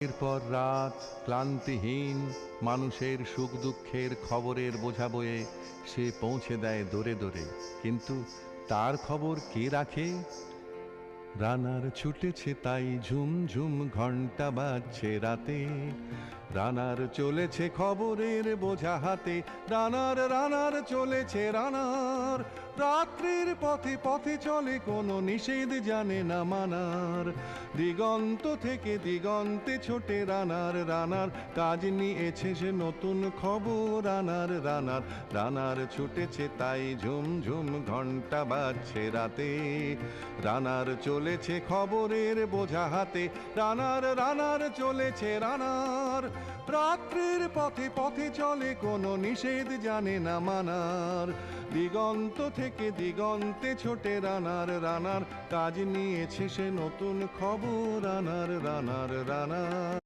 এরপর রাত ক্লান্তিহীন মানুষের সুখ দুঃখের খবরের বোঝা বয়ে সে পৌঁছে দেয় দোরে দোরে। কিন্তু তার খবর কে রাখে? রানার ছুটেছে তাই ঝুম ঝুম ঘন্টা বাজছে রাতে। রানার চলেছে খবরের বোঝা হাতে। রানার রানার চলেছে রানার। রাত্রির পথে পথে চলে কোনো নিষেধ জানে না মানার। দিগন্ত থেকে দিগন্তে ছোটে রানার। রানার কাজ নিয়েছে সে নতুন খবর। রানার রানার রানার ছুটেছে তাই ঝুম ঝুম ঘন্টা বাজছে রাতে। রানার চলেছে খবরের বোঝা হাতে। রানার রানার চলেছে রানার। রাত্রির পথে পথে চলে কোনো নিষেধ জানে না মানার। দিগন্ত থেকে দিগন্তে ছোটে রানার। রানার কাজ নিয়েছে সে নতুন খবর। রানার রানার রানার।